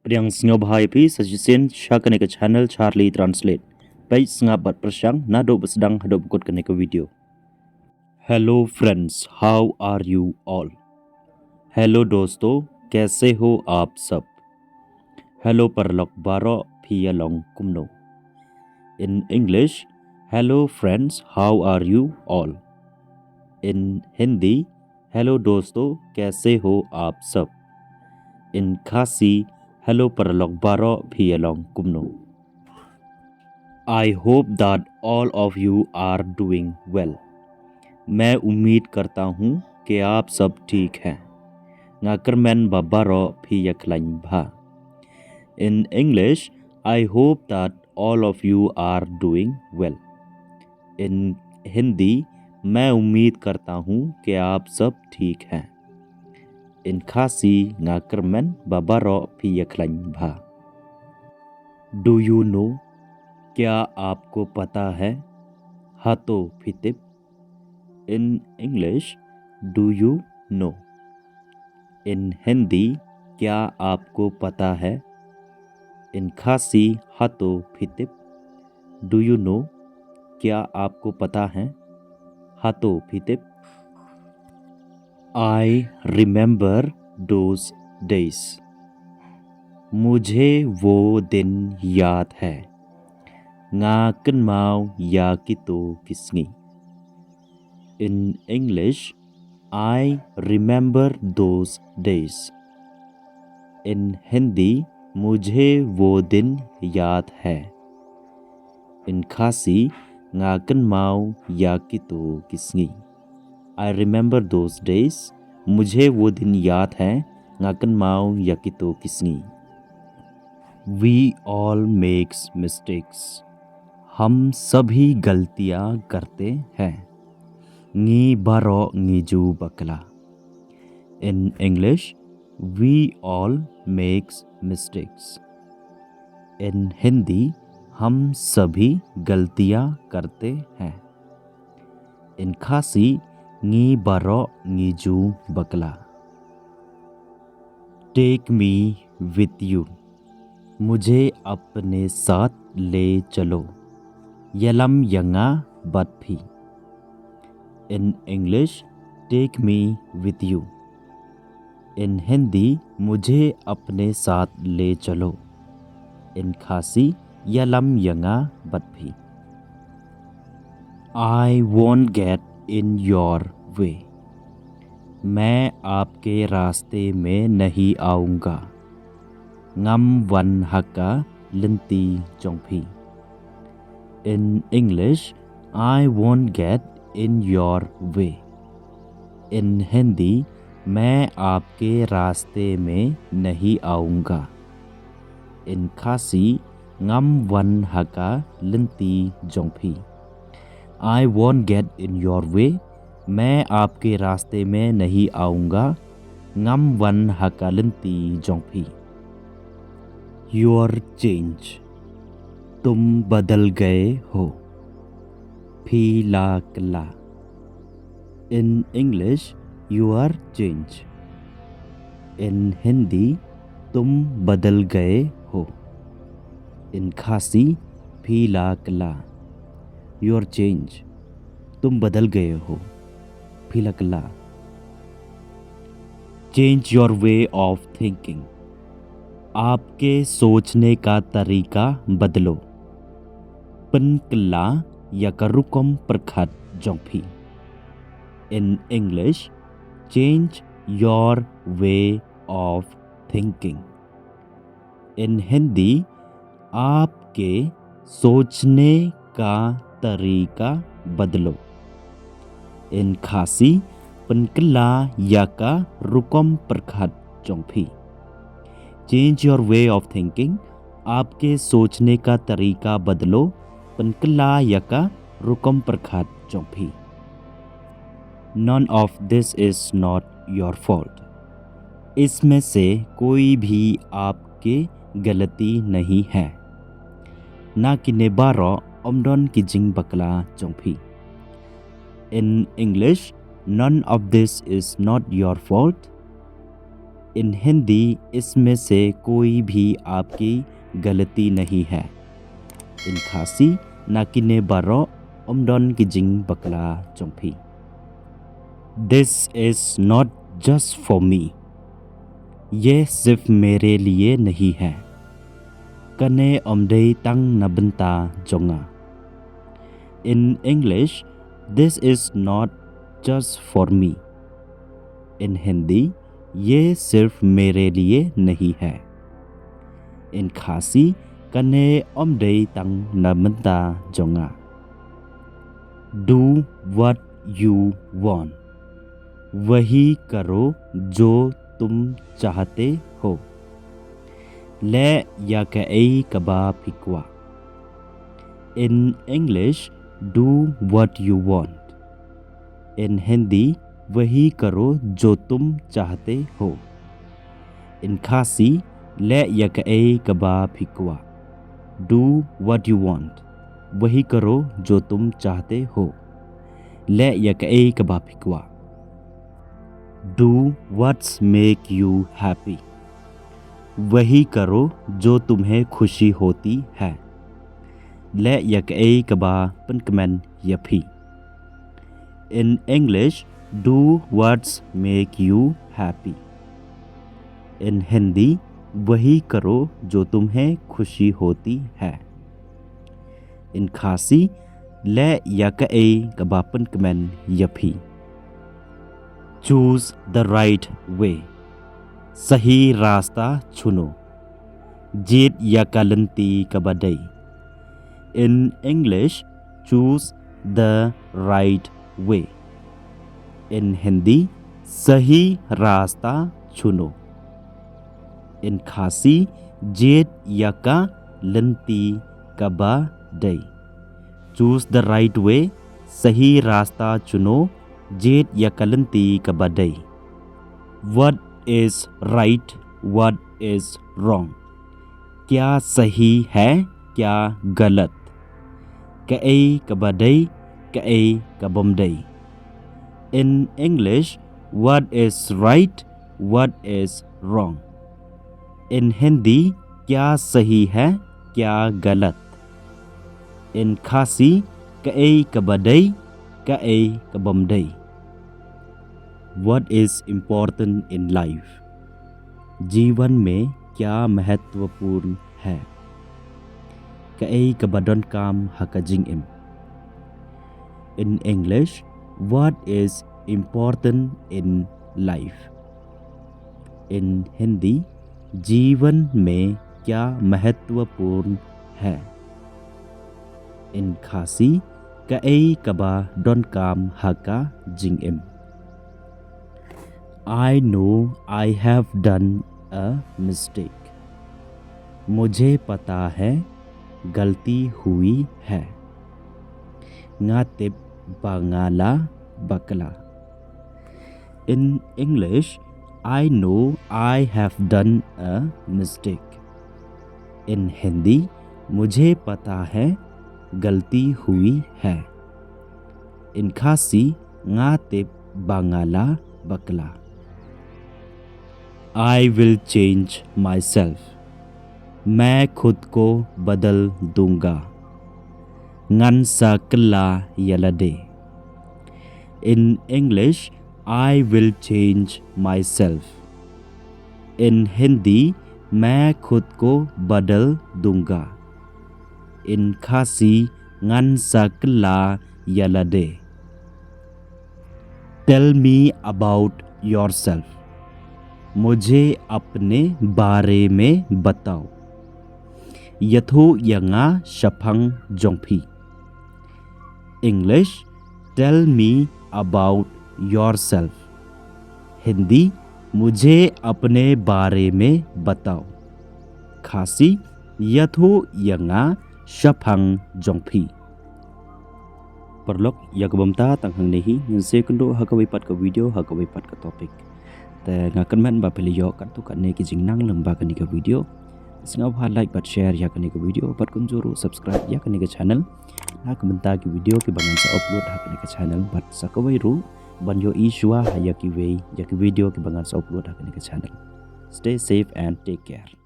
Priang singaw bahai pi sajisin sha kane ka channel Charlie Translate. Pai singa bat prasyang na do sedang hadap bukut kane ka video. Hello friends, how are you all? Hello दोस्तों, कैसे हो आप सब? Hello parlok baro phiyalong kumno. In English, hello friends, how are you all? In Hindi, hello दोस्तों, कैसे हो आप सब? In Khasi, hello parlok baro phiyalong kumno. I hope that all of you are doing well. मैं उम्मीद करता हूँ कि आप सब ठीक हैं. Ngakar men babaro phi yaklain bha. In English, I hope that all of you are doing well. In Hindi, मैं उम्मीद करता हूँ कि आप सब ठीक हैं. In Khasi, ngakar men babaro phi yaklain bha. Do you know? क्या आपको पता है? हातो फितिप. In English, do you know? In Hindi, क्या आपको पता है? In Khasi, हातो फितिप. Do you know? क्या आपको पता है? हातो फितिप. I remember those days. मुझे वो दिन याद है. Nga kenmau ya kito kisngi. In English, I remember those days. In Hindi, मुझे वो दिन याद है. In Khasi, nga kenmau ya kito kisngi. I remember those days. मुझे वो दिन याद है. Nga kenmau ya kito kisngi. We all makes mistakes. हम सभी गलतियाँ करते हैं. Ngi baro ngiju bakla. In English, we all makes mistakes. In Hindi, हम सभी गलतियाँ करते हैं. In Khasi, ngi baro ngiju bakla. Take me with you. मुझे अपने साथ ले चलो. Yalam yanga batphi. In English, take me with you. In Hindi, मुझे अपने साथ ले चलो. In Khasi, yalam yanga batphi. I won't get in your way. मैं आपके रास्ते में नहीं आऊँगा. Ngam wan haka linti jongphi. In English, I won't get in your way. In Hindi, मैं आपके रास्ते में नहीं आऊँगा. In Khasi, ngam wan haka linti jongphi. I won't get in your way. मैं आपके रास्ते में नहीं आऊँगा. Ngam wan haka linti jongphi. Your change. तुम बदल गए हो. फी ला कला. In English, you are change. In Hindi, तुम बदल गए हो. In Khasi, फी ला कला. Your change. तुम बदल गए हो. फी ला कला. Change your way of thinking. आपके सोचने का तरीका बदलो. Penkela yakarukom perkhat jongphi. In English, change your way of thinking. In Hindi, आपके सोचने का तरीका बदलो. In Khasi, penkela yakarukom perkhat jongphi. Change your way of thinking. आपके सोचने का तरीका बदलो. Penkela yaka rukom perkhat jongphi. None of this is not your fault. इसमें से कोई भी आपके गलती नहीं है. Na kine baro omdon kijing bakla jongphi. In English, none of this is not your fault. इन हिंदी इसमें से कोई भी आपकी गलती नहीं है. इन खासी नाकिने बारो omdon kijing bakla jongpi. This is not just for me. ये सिर्फ मेरे लिए नहीं है. कने omdei tang nabenta jonga. In English, this is not just for me. In Hindi, ये सिर्फ मेरे लिए नहीं है. In खासी कने omdei tang nabenta jonga. Do what you want. वही करो जो तुम चाहते हो. ले या कई कबा फिकवा. In English, do what you want. In Hindi, वही करो जो तुम चाहते हो. In खासी ले या कई कबा फिकवा. Do what you want. वही करो जो तुम चाहते हो. ले या कई कबा फिकवा. Do what's make you happy. वही करो जो तुम्हें खुशी होती है. ले या कई कबा पनकमन यफी. In English, do what's make you happy. In Hindi, वही करो जो तुम्हें खुशी होती है. In खासी ले या कई कबापन कमेन यफी. Choose the right way. सही रास्ता चुनो. जीत या कलंती कबडई. In English, choose the right way. In Hindi, सही रास्ता चुनो. In खासी जीत या का लंती कबा day. Choose the right way. सही रास्ता चुनो. जीत या कलंती कबडई. What is right? What is wrong? क्या सही है क्या गलत. कई कबडई कई कबमडई. In English, what is right? What is wrong? In Hindi, क्या सही है क्या गलत. In खासी कई कबडई कई कबमडई. What is important in life? जीवन में क्या महत्वपूर्ण है. कई कबडन काम हकजिंग इम. In English, what is important in life? In Hindi, जीवन में क्या महत्वपूर्ण है. In खासी कई कबा डन काम हका जिंग इम. I know I have done a mistake. मुझे पता है गलती हुई है. Ngatip bangala bakla. In English, I know I have done a mistake. In Hindi, मुझे पता है गलती हुई है. In खासी ngatip bangala bakla. I will change myself. मैं खुद को बदल दूंगा. Ngansa kla yalade. In English, I will change myself. In Hindi, मैं खुद को बदल दूंगा. In खासी ngansa kla yalade. Tell me about yourself. मुझे अपने बारे में बताओ. यथो यंगा शफंग जोंफी. English, tell me about yourself. Hindi, मुझे अपने बारे में बताओ. खासी यथो यंगा शफंग जोंफी. Perlok yakbamta tanghang nehi second hakawi pat ka video hakawi pat ka topic. Te ngakan man ba piliyo kan tu kan ne ki jingnang lamba kan ni ka video. Singaw ha like but share ya kan ni ka video pat kun juru subscribe ya kan ni ka channel. Na komenta ki video ki bangan sa upload ha kan ni ka channel but sa kawai ru banyo iswa ha ya ki video ki bangan sa upload ha kan ni ka channel. Stay safe and take care.